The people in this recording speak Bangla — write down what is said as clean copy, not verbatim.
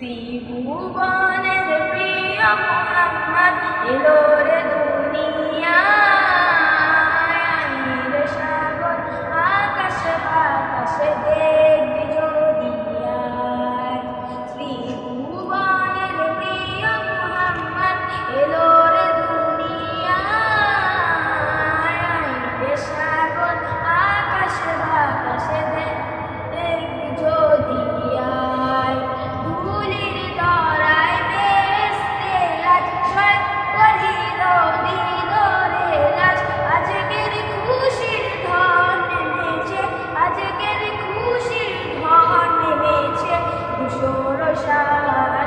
ত্রিভুবনের প্রিয় মুহাম্মদ এলো রে দুনিয়ায়, আনিরে সাগর আকাশ বাতাসে দেখবি যদি আয়। ত্রিভুবনের প্রিয় মুহাম্মদ এলো রে দুনিয়ায়, আনিরে সাগর আকাশ বাতাসে দেখবি যদি আয়। ধুলির ধরায় বেহেশতে লাজ সয় করিল দিল রে লাজ, আজকের খুশির ধন নেমেছে, আজকের খুশির ধন নেমেছে ধূসর সাজ।